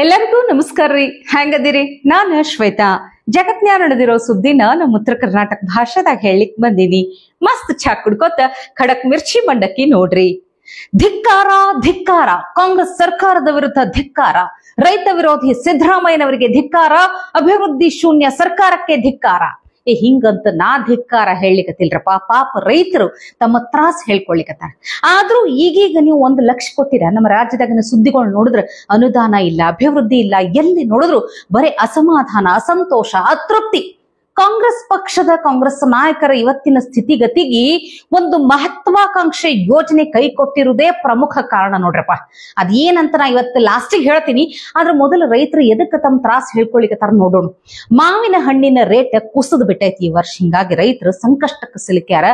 ಎಲ್ಲರಿಗೂ ನಮಸ್ಕಾರ ರೀ. ಹೆಂಗದಿರಿ? ನಾನು ಶ್ವೇತಾ. ಜಗತ್ನ್ಯಾಗ ನಡೆದಿರೋ ಸುದ್ದಿನ ನಮ್ಮ ಉತ್ತರ ಕರ್ನಾಟಕ ಭಾಷೆದಾಗ ಹೇಳಲಿಕ್ ಬಂದೀನಿ. ಮಸ್ತ್ ಚಾ ಕುಡ್ಕೋತ ಖಡಕ್ ಮಿರ್ಚಿ ಮಂಡಕ್ಕಿ ನೋಡ್ರಿ. ಧಿಕ್ಕಾರ ಧಿಕ್ಕಾರ, ಕಾಂಗ್ರೆಸ್ ಸರ್ಕಾರದ ವಿರುದ್ಧ ಧಿಕ್ಕಾರ, ರೈತ ವಿರೋಧಿ ಸಿದ್ದರಾಮಯ್ಯನವರಿಗೆ ಧಿಕ್ಕಾರ, ಅಭಿವೃದ್ಧಿ ಶೂನ್ಯ ಸರ್ಕಾರಕ್ಕೆ ಧಿಕ್ಕಾರ. ಹಿಂಗಂತ ನಾ ಧಿಕ್ಕಾರ ಹೇಳಲಿಕತ್ತಿಲ್ರಪ್ಪ. ಪಾಪ ರೈತರು ತಮ್ಮ ತ್ರಾಸ ಹೇಳ್ಕೊಳ್ಲಿಕತ್ತಾರ. ಆದ್ರೂ ಈಗೀಗ ನೀವು 1 ಲಕ್ಷ ಕೊಟ್ಟಿರ. ನಮ್ಮ ರಾಜ್ಯದಾಗಿನ ಸುದ್ದಿಗಳು ನೋಡಿದ್ರೆ ಅನುದಾನ ಇಲ್ಲ, ಅಭಿವೃದ್ಧಿ ಇಲ್ಲ, ಎಲ್ಲಿ ನೋಡಿದ್ರು ಬರೀ ಅಸಮಾಧಾನ, ಅಸಂತೋಷ, ಅತೃಪ್ತಿ. ಕಾಂಗ್ರೆಸ್ ನಾಯಕರ ಇವತ್ತಿನ ಸ್ಥಿತಿಗತಿಗೆ ಒಂದು ಮಹತ್ವಾಕಾಂಕ್ಷೆ ಯೋಜನೆ ಕೈ ಕೊಟ್ಟಿರುವುದೇ ಪ್ರಮುಖ ಕಾರಣ ನೋಡ್ರಪ್ಪ. ಅದೇನಂತ ನಾ ಇವತ್ತು ಲಾಸ್ಟಿಗೆ ಹೇಳ್ತೀನಿ. ಆದ್ರೆ ಮೊದಲು ರೈತರು ಎದಕ್ಕೆ ತಮ್ಮ ತ್ರಾಸ ಹೇಳ್ಕೊಳಿಕತ್ತಾರ ನೋಡೋಣ. ಮಾವಿನ ಹಣ್ಣಿನ ರೇಟ್ ಕುಸಿದು ಬಿಟ್ಟೈತಿ ಈ ವರ್ಷ. ಹಿಂಗಾಗಿ ರೈತರು ಸಂಕಷ್ಟಕ್ಕೆ ಸಿಲುಕ್ಯಾರ.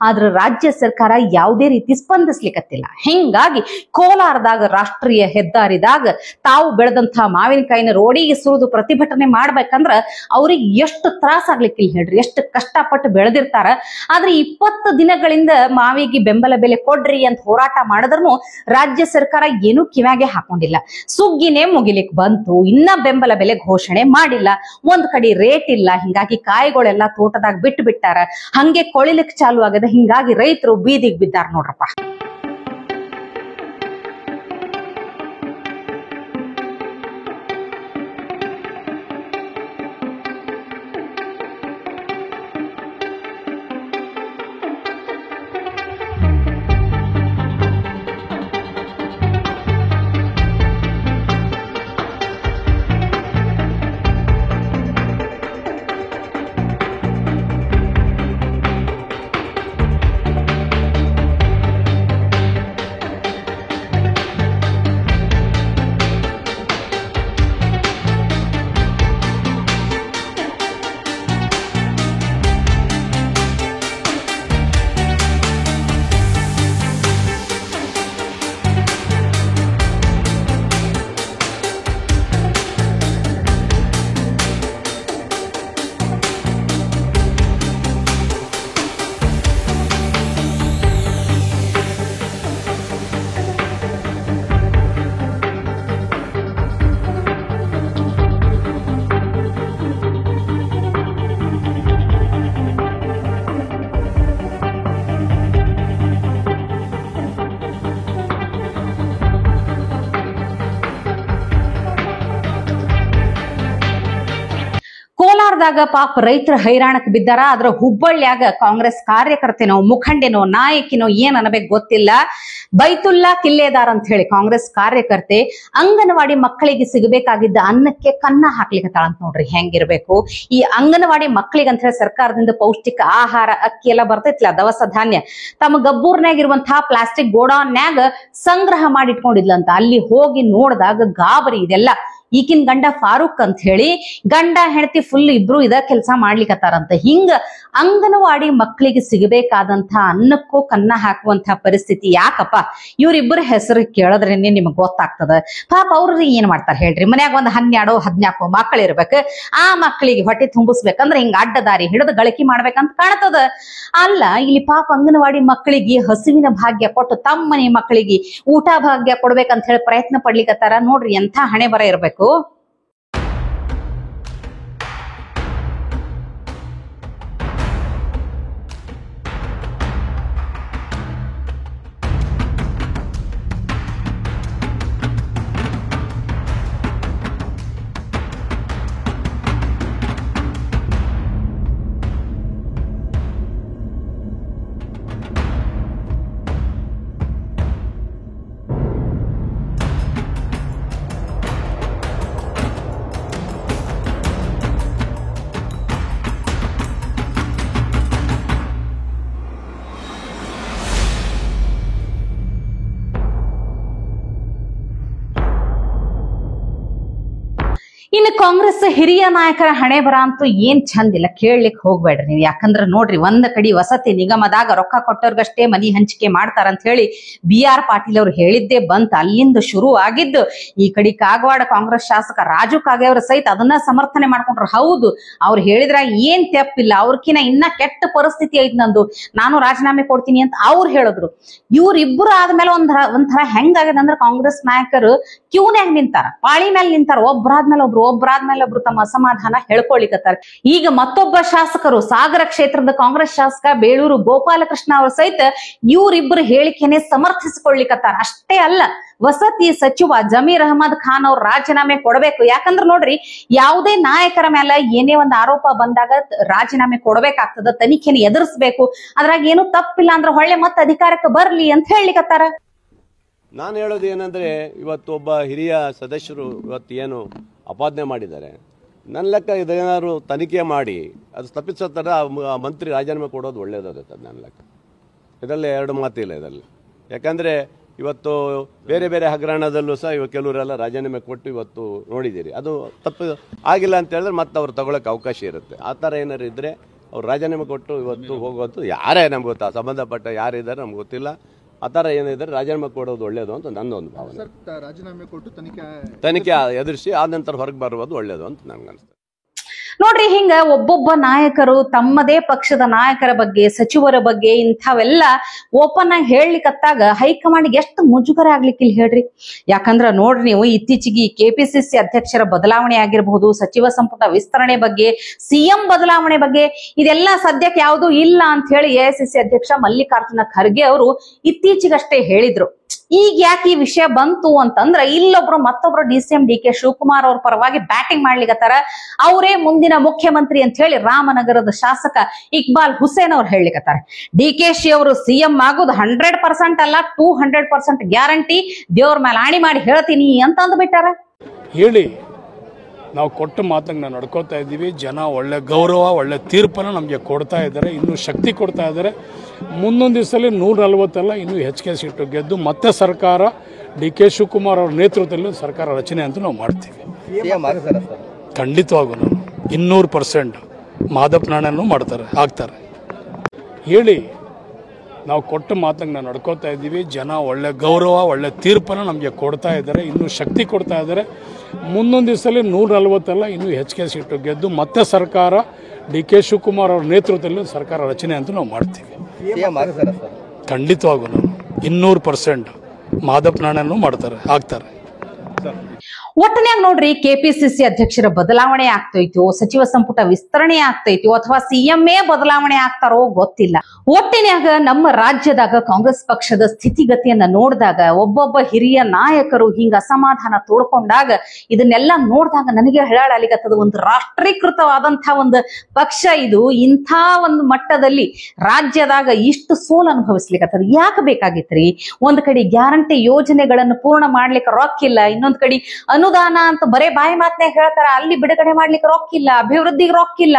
ಆದ್ರೆ ರಾಜ್ಯ ಸರ್ಕಾರ ಯಾವುದೇ ರೀತಿ ಸ್ಪಂದಿಸ್ಲಿಕ್ಕತ್ತಿಲ್ಲ. ಹಿಂಗಾಗಿ ಕೋಲಾರದಾಗ ರಾಷ್ಟ್ರೀಯ ಹೆದ್ದಾರಿದಾಗ ತಾವು ಬೆಳೆದಂತಹ ಮಾವಿನಕಾಯಿನ ರೋಡಿಗೆ ಸುರಿದು ಪ್ರತಿಭಟನೆ ಮಾಡ್ಬೇಕಂದ್ರ ಅವ್ರಿಗೆ ಎಷ್ಟು ತ್ರಾಸ ಆಗ್ಲಿಕ್ಕಿಲ್ಲ ಹೇಳ್ರಿ. ಎಷ್ಟು ಕಷ್ಟಪಟ್ಟು ಬೆಳೆದಿರ್ತಾರ. ಆದ್ರೆ 20 ದಿನಗಳಿಂದ ಮಾವಿಗೆ ಬೆಂಬಲ ಬೆಲೆ ಕೊಡ್ರಿ ಅಂತ ಹೋರಾಟ ಮಾಡಿದ್ರೂ ರಾಜ್ಯ ಸರ್ಕಾರ ಏನೂ ಕಿವ್ಯಾಗೆ ಹಾಕೊಂಡಿಲ್ಲ. ಸುಗ್ಗಿನೇ ಮುಗಿಲಿಕ್ ಬಂತು, ಇನ್ನ ಬೆಂಬಲ ಬೆಲೆ ಘೋಷಣೆ ಮಾಡಿಲ್ಲ. ಒಂದ್ ಕಡೆ ರೇಟ್ ಇಲ್ಲ. ಹಿಂಗಾಗಿ ಕಾಯಿಗಳೆಲ್ಲ ತೋಟದಾಗ ಬಿಟ್ಟು ಬಿಟ್ಟಾರ. ಹಂಗೆ ಕೊಳಿಲಿಕ್ ಚಾಲು ಆಗದ. ಹಿಂಗಾಗಿ ರೈತರು ಬೀದಿಗೆ ಬಿದ್ದಾರ ನೋಡ್ರಪ್ಪ. ಕೋಲಾರದಾಗ ಪಾಪ ರೈತರ ಹೈರಾಣಕ್ಕೆ ಬಿದ್ದಾರ. ಆದ್ರ ಹುಬ್ಬಳ್ಳಿಯಾಗ ಕಾಂಗ್ರೆಸ್ ಕಾರ್ಯಕರ್ತನೋ, ಮುಖಂಡೆನೋ, ನಾಯಕಿನೋ ಏನ್ ಅನ್ನಬೇಕು ಗೊತ್ತಿಲ್ಲ. ಬೈತುಲ್ಲಾ ಕಿಲ್ಲೇದಾರ್ ಅಂತ ಹೇಳಿ ಕಾಂಗ್ರೆಸ್ ಕಾರ್ಯಕರ್ತೆ ಅಂಗನವಾಡಿ ಮಕ್ಕಳಿಗೆ ಸಿಗಬೇಕಾಗಿದ್ದ ಅನ್ನಕ್ಕೆ ಕನ್ನ ಹಾಕ್ಲಿಕ್ಕತ್ತಾಳಂತ ನೋಡ್ರಿ. ಹೆಂಗಿರ್ಬೇಕು ಈ ಅಂಗನವಾಡಿ ಮಕ್ಕಳಿಗೆ ಅಂತ ಹೇಳಿ ಸರ್ಕಾರದಿಂದ ಪೌಷ್ಟಿಕ ಆಹಾರ, ಅಕ್ಕಿ ಎಲ್ಲ ಬರ್ತೈತ್ಲ, ದವಸ ಧಾನ್ಯ, ತಮ್ಮ ಗಬ್ಬೂರ್ನಾಗಿರುವಂತಹ ಪ್ಲಾಸ್ಟಿಕ್ ಗೋಡೌನ್ಯಾಗ ಸಂಗ್ರಹ ಮಾಡಿ ಇಟ್ಕೊಂಡಿದ್ಲಂತ. ಅಲ್ಲಿ ಹೋಗಿ ನೋಡಿದಾಗ ಗಾಬರಿ. ಇದೆಲ್ಲ ಈಕಿನ ಗಂಡ ಫಾರೂಕ್ ಅಂತ ಹೇಳಿ ಗಂಡ ಹೆಂಡತಿ ಫುಲ್ ಇಬ್ರು ಇದ ಕೆಲಸ ಮಾಡ್ಲಿಕ್ಕತ್ತಾರಂತ. ಹಿಂಗ ಅಂಗನವಾಡಿ ಮಕ್ಕಳಿಗೆ ಸಿಗಬೇಕಾದಂತ ಅನ್ನಕ್ಕೂ ಕನ್ನ ಹಾಕುವಂತ ಪರಿಸ್ಥಿತಿ. ಯಾಕಪ್ಪ? ಇವ್ರಿಬ್ಬರ ಹೆಸರು ಕೇಳದ್ರೇನೆ ನಿಮಗ್ ಗೊತ್ತಾಗ್ತದ. ಪಾಪ ಅವ್ರ ಏನ್ ಮಾಡ್ತಾರ ಹೇಳ್ರಿ? ಮನ್ಯಾಗ ಒಂದ್ 12-14 ಮಕ್ಕಳು ಇರ್ಬೇಕು. ಆ ಮಕ್ಕಳಿಗೆ ಹೊಟ್ಟೆ ತುಂಬಿಸ್ಬೇಕಂದ್ರ ಹಿಂಗ ಅಡ್ಡದಾರಿ ಹಿಡಿದು ಗಳಿಕೆ ಮಾಡ್ಬೇಕಂತ ಕಾಣ್ತದ. ಅಲ್ಲ, ಇಲ್ಲಿ ಪಾಪ ಅಂಗನವಾಡಿ ಮಕ್ಕಳಿಗೆ ಹಸುವಿನ ಭಾಗ್ಯ ಕೊಟ್ಟು ತಮ್ಮ ಮನೆ ಮಕ್ಕಳಿಗೆ ಊಟ ಭಾಗ್ಯ ಕೊಡ್ಬೇಕಂತ ಹೇಳಿ ಪ್ರಯತ್ನ ಪಡ್ಲಿಕ್ಕತ್ತಾರ. ನೋಡ್ರಿ ಎಂಥ ಹಣೆ ಬರ ಇರ್ಬೇಕು. ಇನ್ನು ಕಾಂಗ್ರೆಸ್ ಹಿರಿಯ ನಾಯಕರ ಹಣೆ ಬರ ಅಂತೂ ಏನ್ ಚಂದಿಲ್ಲ, ಕೇಳಲಿಕ್ಕೆ ಹೋಗ್ಬೇಡ್ರಿ ನೀವು. ಯಾಕಂದ್ರ ನೋಡ್ರಿ, ಒಂದ್ ಕಡೆ ವಸತಿ ನಿಗಮದಾಗ ರೊಕ್ಕ ಕೊಟ್ಟವ್ರಿಗಷ್ಟೇ ಮನಿ ಹಂಚಿಕೆ ಮಾಡ್ತಾರಂತ ಹೇಳಿ BR ಪಾಟೀಲ್ ಅವ್ರು ಹೇಳಿದ್ದೇ ಬಂತ. ಅಲ್ಲಿಂದ ಶುರು ಆಗಿದ್ದು ಈ ಕಡೆ ಕಾಗವಾಡ ಕಾಂಗ್ರೆಸ್ ಶಾಸಕ ರಾಜು ಕಾಗೆ ಅವ್ರ ಸಹಿತ ಅದನ್ನ ಸಮರ್ಥನೆ ಮಾಡ್ಕೊಂಡ್ರು. ಹೌದು, ಅವ್ರು ಹೇಳಿದ್ರ ಏನ್ ತೆಪ್ಪಿಲ್ಲ, ಅವ್ರಕಿನ ಇನ್ನ ಕೆಟ್ಟ ಪರಿಸ್ಥಿತಿ ಐತ್ ನಂದು, ನಾನು ರಾಜೀನಾಮೆ ಕೊಡ್ತೀನಿ ಅಂತ ಅವ್ರು ಹೇಳಿದ್ರು. ಇವ್ರಿಬ್ರು ಆದ್ಮೇಲೆ ಒಂಥರ ಹೆಂಗಾಗ್ಯದ ಅಂದ್ರ ಕಾಂಗ್ರೆಸ್ ನಾಯಕರು ಕ್ಯೂನ್ಯಾಗ ನಿಂತಾರ, ಪಾಳಿ ಮೇಲೆ ನಿಂತಾರ, ಒಬ್ಬರಾದ್ಮೇಲೆ ಒಬ್ರು ತಮ್ಮ ಅಸಮಾಧಾನ ಹೇಳ್ಕೊಳಿಕತ್ತಾರ. ಈಗ ಮತ್ತೊಬ್ಬ ಶಾಸಕರು, ಸಾಗರ ಕ್ಷೇತ್ರದ ಕಾಂಗ್ರೆಸ್ ಶಾಸಕ ಬೇಳೂರು ಗೋಪಾಲಕೃಷ್ಣ ಅವರು ಸಹಿತ ಇವರಿಬ್ಬರು ಹೇಳಿಕೆನೆ ಸಮರ್ಥಿಸಿಕೊಳ್ಳಿಕತ್ತಾರ. ಅಷ್ಟೇ ಅಲ್ಲ, ವಸತಿ ಸಚಿವ ಜಮೀರ್ ಅಹಮದ್ ಖಾನ್ ಅವ್ರ ರಾಜೀನಾಮೆ ಕೊಡಬೇಕು. ಯಾಕಂದ್ರ ನೋಡ್ರಿ, ಯಾವುದೇ ನಾಯಕರ ಮೇಲೆ ಏನೇ ಒಂದು ಆರೋಪ ಬಂದಾಗ ರಾಜೀನಾಮೆ ಕೊಡಬೇಕಾಗ್ತದ, ತನಿಖೆನ ಎದುರಿಸಬೇಕು. ಅದ್ರಾಗ ಏನು ತಪ್ಪಿಲ್ಲ ಅಂದ್ರೆ ಹೊಳ್ಳೆ ಮತ್ತೆ ಅಧಿಕಾರಕ್ಕೆ ಬರ್ಲಿ ಅಂತ ಹೇಳಿಕತ್ತಾರ. ನಾನು ಹೇಳೋದು ಏನಂದ್ರೆ, ಇವತ್ತು ಒಬ್ಬ ಹಿರಿಯ ಸದಸ್ಯರು ಇವತ್ತು ಏನು ಅಪಾದನೆ ಮಾಡಿದ್ದಾರೆ, ನನ್ನ ಲೆಕ್ಕ ಇದೇನಾದ್ರು ತನಿಖೆ ಮಾಡಿ ಅದು ತಪ್ಪಿಸೋ ಥರ ಮಂತ್ರಿ ರಾಜೀನಾಮೆ ಕೊಡೋದು ಒಳ್ಳೇದಾಗುತ್ತೆ ನನ್ನ ಲೆಕ್ಕ. ಇದರಲ್ಲಿ ಎರಡು ಮಾತಿಲ್ಲ ಇದರಲ್ಲಿ. ಯಾಕಂದರೆ ಇವತ್ತು ಬೇರೆ ಬೇರೆ ಹಗರಣದಲ್ಲೂ ಸಹ ಕೆಲವರೆಲ್ಲ ರಾಜೀನಾಮೆ ಕೊಟ್ಟು ಇವತ್ತು ನೋಡಿದ್ದೀರಿ. ಅದು ತಪ್ಪು ಆಗಿಲ್ಲ ಅಂತ ಹೇಳಿದ್ರೆ ಮತ್ತೆ ಅವ್ರು ತಗೊಳ್ಳೋಕೆ ಅವಕಾಶ ಇರುತ್ತೆ. ಆ ಥರ ಏನಾರು ಇದ್ದರೆ ಅವ್ರು ರಾಜೀನಾಮೆ ಕೊಟ್ಟು ಇವತ್ತು ಹೋಗುವಂಥ ಯಾರೇ ನಮ್ಗೆ ಗೊತ್ತಾ, ಸಂಬಂಧಪಟ್ಟ ಯಾರಿದ್ದಾರೆ ನಮ್ಗೆ ಗೊತ್ತಿಲ್ಲ. ಆ ಥರ ಏನಿದ್ರೆ ರಾಜೀನಾಮೆ ಕೊಡೋದು ಒಳ್ಳೇದು ಅಂತ ನನ್ನೊಂದು ಭಾವನೆ. ರಾಜೀನಾಮೆ ಕೊಟ್ಟು ತನಿಖೆ ಎದುರಿಸಿ ಆದ ನಂತರ ಹೊರಗೆ ಬರುವುದು ಒಳ್ಳೇದು ಅಂತ ನನ್ಗೆ ಅನಿಸ್ತದೆ. ನೋಡ್ರಿ, ಹಿಂಗ ಒಬ್ಬೊಬ್ಬ ನಾಯಕರು ತಮ್ಮದೇ ಪಕ್ಷದ ನಾಯಕರ ಬಗ್ಗೆ, ಸಚಿವರ ಬಗ್ಗೆ ಇಂಥವೆಲ್ಲ ಓಪನ್ ಆಗಿ ಹೇಳಲಿಕ್ಕತ್ತಾಗ ಹೈಕಮಾಂಡ್ಗೆ ಎಷ್ಟು ಮುಜುಗರ ಆಗ್ಲಿಕ್ಕಿಲ್ಲ ಹೇಳ್ರಿ. ಯಾಕಂದ್ರ ನೋಡ್ರಿ, ನೀವು ಇತ್ತೀಚೆಗೆ KPCC ಅಧ್ಯಕ್ಷರ ಬದಲಾವಣೆ ಆಗಿರಬಹುದು, ಸಚಿವ ಸಂಪುಟ ವಿಸ್ತರಣೆ ಬಗ್ಗೆ, CM ಬದಲಾವಣೆ ಬಗ್ಗೆ, ಇದೆಲ್ಲ ಸದ್ಯಕ್ಕೆ ಯಾವುದೂ ಇಲ್ಲ ಅಂತ ಹೇಳಿ AICC ಅಧ್ಯಕ್ಷ ಮಲ್ಲಿಕಾರ್ಜುನ ಖರ್ಗೆ ಅವರು ಇತ್ತೀಚೆಗಷ್ಟೇ ಹೇಳಿದ್ರು. ಈಗ ಯಾಕೆ ಈ ವಿಷಯ ಬಂತು ಅಂತಂದ್ರ, ಮತ್ತೊಬ್ರು DCM DK ಶಿವಕುಮಾರ್ ಅವ್ರ ಪರವಾಗಿ ಬ್ಯಾಟಿಂಗ್ ಮಾಡ್ಲಿಕತ್ತಾರ. ಅವರೇ ಮುಂದಿನ ಮುಖ್ಯಮಂತ್ರಿ ಅಂತ ಹೇಳಿ ರಾಮನಗರದ ಶಾಸಕ ಇಕ್ಬಾಲ್ ಹುಸೇನ್ ಅವ್ರು ಹೇಳಿಕತ್ತಾರ. DKಶಿ ಅವರು CM ಆಗೋದು 100% ಅಲ್ಲ, 200% ಗ್ಯಾರಂಟಿ, ದೇವ್ರ ಮೇಲೆ ಆಣಿ ಮಾಡಿ ಹೇಳ್ತೀನಿ ಅಂತ ಅಂದ್ಬಿಟ್ಟಾರ. ಹೇಳಿ ನಾವು ಕೊಟ್ಟ ಮಾತಂಗೆ ನಾವು ನಡ್ಕೋತಾ ಇದ್ದೀವಿ. ಜನ ಒಳ್ಳೆ ಗೌರವ, ಒಳ್ಳೆ ತೀರ್ಪನ್ನು ನಮಗೆ ಕೊಡ್ತಾ ಇದ್ದಾರೆ, ಇನ್ನೂ ಶಕ್ತಿ ಕೊಡ್ತಾ ಇದ್ದಾರೆ. ಮುಂದೊಂದು ದಿವಸದಲ್ಲಿ 140 ಅಲ್ಲ, ಇನ್ನೂ ಹೆಚ್ಚಿಗೆ ಸೀಟು ಗೆದ್ದು ಮತ್ತೆ ಸರ್ಕಾರ DK ಶಿವಕುಮಾರ್ ಅವ್ರ ನೇತೃತ್ವದಲ್ಲಿ ಸರ್ಕಾರ ರಚನೆ ಅಂತ ನಾವು ಮಾಡ್ತೀವಿ. ಖಂಡಿತವಾಗೂ ನಾವು 200% ಮಾದಪ್ಪ ನಾಣನೂ ಆಗ್ತಾರೆ. ಹೇಳಿ ನಾವು ಕೊಟ್ಟ ಮಾತಂಗೆ ನಾವು ನಡ್ಕೋತಾ ಇದ್ದೀವಿ. ಜನ ಒಳ್ಳೆ ಗೌರವ, ಒಳ್ಳೆ ತೀರ್ಪನ್ನು ನಮಗೆ ಕೊಡ್ತಾ ಇದ್ದಾರೆ, ಇನ್ನೂ ಶಕ್ತಿ ಕೊಡ್ತಾ ಇದ್ದಾರೆ. ಮುಂದೊಂದು ದಿವಸದಲ್ಲಿ 140 ಅಲ್ಲ, ಇನ್ನೂ ಹೆಚ್ಚಿಗೆ ಸೀಟು ಗೆದ್ದು ಮತ್ತೆ ಸರ್ಕಾರ DK ಶಿವಕುಮಾರ್ ಅವ್ರ ನೇತೃತ್ವದಲ್ಲಿ ಸರ್ಕಾರ ರಚನೆ ಅಂತ ನಾವು ಮಾಡ್ತೀವಿ. ಖಂಡಿತವಾಗೂ ನಾವು 200% ಮಾದಪ್ಪ ನಾಣನೂ ಆಗ್ತಾರೆ. ಒಟ್ಟನ್ಯಾಗ ನೋಡ್ರಿ, KPCC ಅಧ್ಯಕ್ಷರ ಬದಲಾವಣೆ ಆಗ್ತೈತೋ, ಸಚಿವ ಸಂಪುಟ ವಿಸ್ತರಣೆ ಆಗ್ತೈತೋ, ಅಥವಾ CM ಬದಲಾವಣೆ ಆಗ್ತಾರೋ ಗೊತ್ತಿಲ್ಲ. ಒಟ್ಟಿನ್ಯಾಗ ನಮ್ಮ ರಾಜ್ಯದಾಗ ಕಾಂಗ್ರೆಸ್ ಪಕ್ಷದ ಸ್ಥಿತಿಗತಿಯನ್ನ ನೋಡಿದಾಗ, ಒಬ್ಬೊಬ್ಬ ಹಿರಿಯ ನಾಯಕರು ಹಿಂಗ ಅಸಮಾಧಾನ ತೋಡ್ಕೊಂಡಾಗ, ಇದನ್ನೆಲ್ಲ ನೋಡಿದಾಗ ನನಗೆ ಹೇಳಲಿಕತ್ತದ, ಒಂದು ರಾಷ್ಟ್ರೀಕೃತವಾದಂತಹ ಒಂದು ಪಕ್ಷ ಇದು ಇಂಥ ಒಂದು ಮಟ್ಟದಲ್ಲಿ ರಾಜ್ಯದಾಗ ಇಷ್ಟು ಸೋಲು ಅನುಭವಿಸ್ಲಿಕ್ಕತ್ತದ. ಯಾಕೆ ಬೇಕಾಗಿತ್ರಿ? ಒಂದ್ ಕಡೆ ಗ್ಯಾರಂಟಿ ಯೋಜನೆಗಳನ್ನು ಪೂರ್ಣ ಮಾಡ್ಲಿಕ್ಕೆ ರೊಕ್ಕಿಲ್ಲ, ಇನ್ನೊಂದ್ ಕಡೆ ಅನುದಾನ ಅಂತ ಬರೇ ಬಾಯಿ ಮಾತನ್ನೇ ಹೇಳ್ತಾರ, ಅಲ್ಲಿ ಬಿಡುಗಡೆ ಮಾಡ್ಲಿಕ್ಕೆ ರೊಕ್ಕಿಲ್ಲ, ಅಭಿವೃದ್ಧಿಗೆ ರೊಕ್ಕಿಲ್ಲ,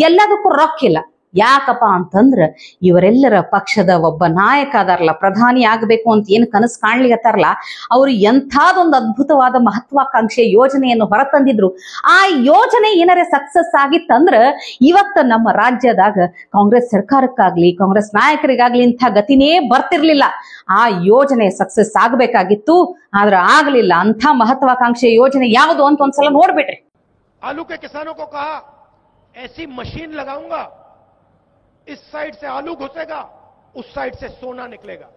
ಎಲ್ಲದಕ್ಕೂ ರೊಕ್ಕಿಲ್ಲ. ಯಾಕಪ್ಪ ಅಂತಂದ್ರ ಇವರೆಲ್ಲರ ಪಕ್ಷದ ಒಬ್ಬ ನಾಯಕ ಅದಾರಲ್ಲ, ಪ್ರಧಾನಿ ಆಗ್ಬೇಕು ಅಂತ ಏನ್ ಕನಸು ಕಾಣ್ಲಿಕತ್ತಾರಲ್ಲ, ಅವ್ರು ಎಂಥದೊಂದು ಅದ್ಭುತವಾದ ಮಹತ್ವಾಕಾಂಕ್ಷೆ ಯೋಜನೆಯನ್ನು ಹೊರತಂದಿದ್ರು. ಆ ಯೋಜನೆ ಏನಾರೇ ಸಕ್ಸಸ್ ಆಗಿತ್ತಂದ್ರ ಇವತ್ತ ನಮ್ಮ ರಾಜ್ಯದಾಗ ಕಾಂಗ್ರೆಸ್ ಸರ್ಕಾರಕ್ಕಾಗ್ಲಿ, ಕಾಂಗ್ರೆಸ್ ನಾಯಕರಿಗಾಗ್ಲಿ ಇಂಥ ಗತಿನೇ ಬರ್ತಿರ್ಲಿಲ್ಲ. ಆ ಯೋಜನೆ ಸಕ್ಸಸ್ ಆಗ್ಬೇಕಾಗಿತ್ತು, ಆದ್ರೆ ಆಗ್ಲಿಲ್ಲ. ಅಂಥ ಮಹತ್ವಾಕಾಂಕ್ಷೆ ಯೋಜನೆ ಯಾವುದು ಅಂತ ಒಂದ್ಸಲ ನೋಡ್ಬಿಟ್ರಿ. आलू के किसानों को कहा ऐसी मशीन लगाऊंगा, इस साइड से आलू घुसेगा, उस साइड से सोना निकलेगा,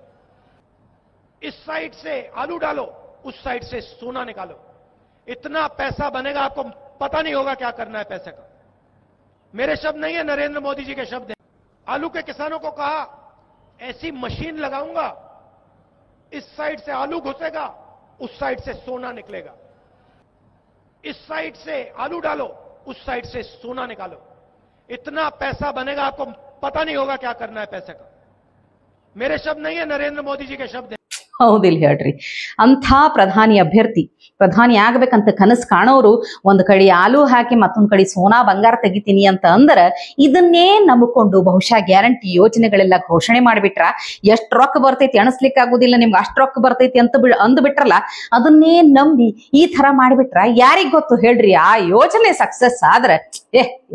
इस साइड से आलू डालो, उस साइड से सोना निकालो, इतना पैसा बनेगा आपको पता नहीं होगा क्या करना है पैसे का। मेरे शब्द नहीं है, नरेंद्र मोदी जी के शब्द हैं। आलू के किसानों को कहा ऐसी मशीन लगाऊंगा, इस साइड से आलू घुसेगा, उस साइड से सोना निकलेगा, इस साइड से आलू डालो, उस साइड से सोना निकालो, इतना पैसा बनेगा आपको पता नहीं होगा क्या करना है पैसे का। मेरे शब्द नहीं है, नरेंद्र मोदी जी के शब्द हैं। ಹೌದಿಲ್ಲ ಹೇಳ್ರಿ. ಅಂಥ ಪ್ರಧಾನಿ ಅಭ್ಯರ್ಥಿ, ಪ್ರಧಾನಿ ಆಗ್ಬೇಕಂತ ಕನಸು ಕಾಣೋರು ಒಂದ್ ಕಡೆ ಆಲೂ ಹಾಕಿ ಮತ್ತೊಂದ್ ಕಡೆ ಸೋನಾ ಬಂಗಾರ ತೆಗಿತೀನಿ ಅಂತ ಅಂದ್ರ ಇದನ್ನೇ ನಂಬಿಕೊಂಡು ಬಹುಶಃ ಗ್ಯಾರಂಟಿ ಯೋಜನೆಗಳೆಲ್ಲ ಘೋಷಣೆ ಮಾಡಿಬಿಟ್ರ ಎಷ್ಟ್ ರೊಕ್ಕ ಬರ್ತೈತಿ ಅಣಸ್ಲಿಕ್ಕೆ ಆಗುದಿಲ್ಲ, ನಿಮ್ಗೆ ಅಷ್ಟ್ ರೊಕ್ಕ ಬರ್ತೈತಿ ಅಂತ ಅಂದ್ಬಿಟ್ರಲ್ಲ, ಅದನ್ನೇ ನಂಬಿ ಈ ತರ ಮಾಡಿಬಿಟ್ರ ಯಾರಿಗ್ ಗೊತ್ತು ಹೇಳ್ರಿ. ಆ ಯೋಜನೆ ಸಕ್ಸಸ್ ಆದ್ರೆ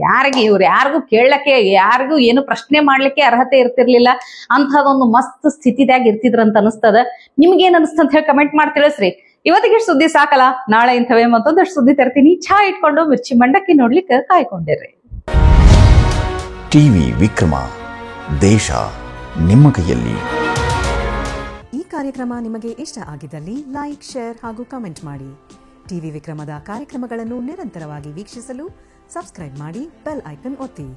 ಯಾರಿಗೂ ಕೇಳಕ್ಕೆ, ಯಾರಿಗೂ ಏನು ಪ್ರಶ್ನೆ ಮಾಡ್ಲಿಕ್ಕೆ ಅರ್ಹತೆ ಇರ್ತಿರ್ಲಿಲ್ಲ. ಅಂಥದೊಂದು ಮಸ್ತ್ ಸ್ಥಿತಿದಾಗ ಇರ್ತಿದ್ರಂತ ಅನಿಸ್ತದ. ನಿಮ್ಗೇನ್ ಅನಿಸ್ತಂತ ಹೇಳಿ ಕಮೆಂಟ್ ಮಾಡಿ ತಿಳಿಸ್ರಿ. ಇವತ್ತಿಗೆ ಸುದ್ದಿ ಸಾಕಲ್ಲ, ನಾಳೆ ಇಂಥವೇ ಮತ್ತೊಂದಷ್ಟು ಸುದ್ದಿ ತರ್ತೀನಿ. ಚಹಾ ಇಟ್ಕೊಂಡು ಮಿರ್ಚಿ ಮಂಡಕ್ಕಿ ನೋಡ್ಲಿಕ್ಕೆ ಕಾಯ್ಕೊಂಡಿರ್ರಿ. ಟಿವಿ ವಿಕ್ರಮ, ದೇಶ ನಿಮ್ಮ ಕೈಯಲ್ಲಿ. ಈ ಕಾರ್ಯಕ್ರಮ ನಿಮಗೆ ಇಷ್ಟ ಆಗಿದ್ದಲ್ಲಿ ಲೈಕ್, ಶೇರ್ ಹಾಗೂ ಕಮೆಂಟ್ ಮಾಡಿ. ಟಿವಿ ವಿಕ್ರಮದ ಕಾರ್ಯಕ್ರಮಗಳನ್ನು ನಿರಂತರವಾಗಿ ವೀಕ್ಷಿಸಲು ಸಬ್ಸ್ಕ್ರೈಬ್ ಮಾಡಿ, ಬೆಲ್ ಐಕನ್ ಒತ್ತಿ.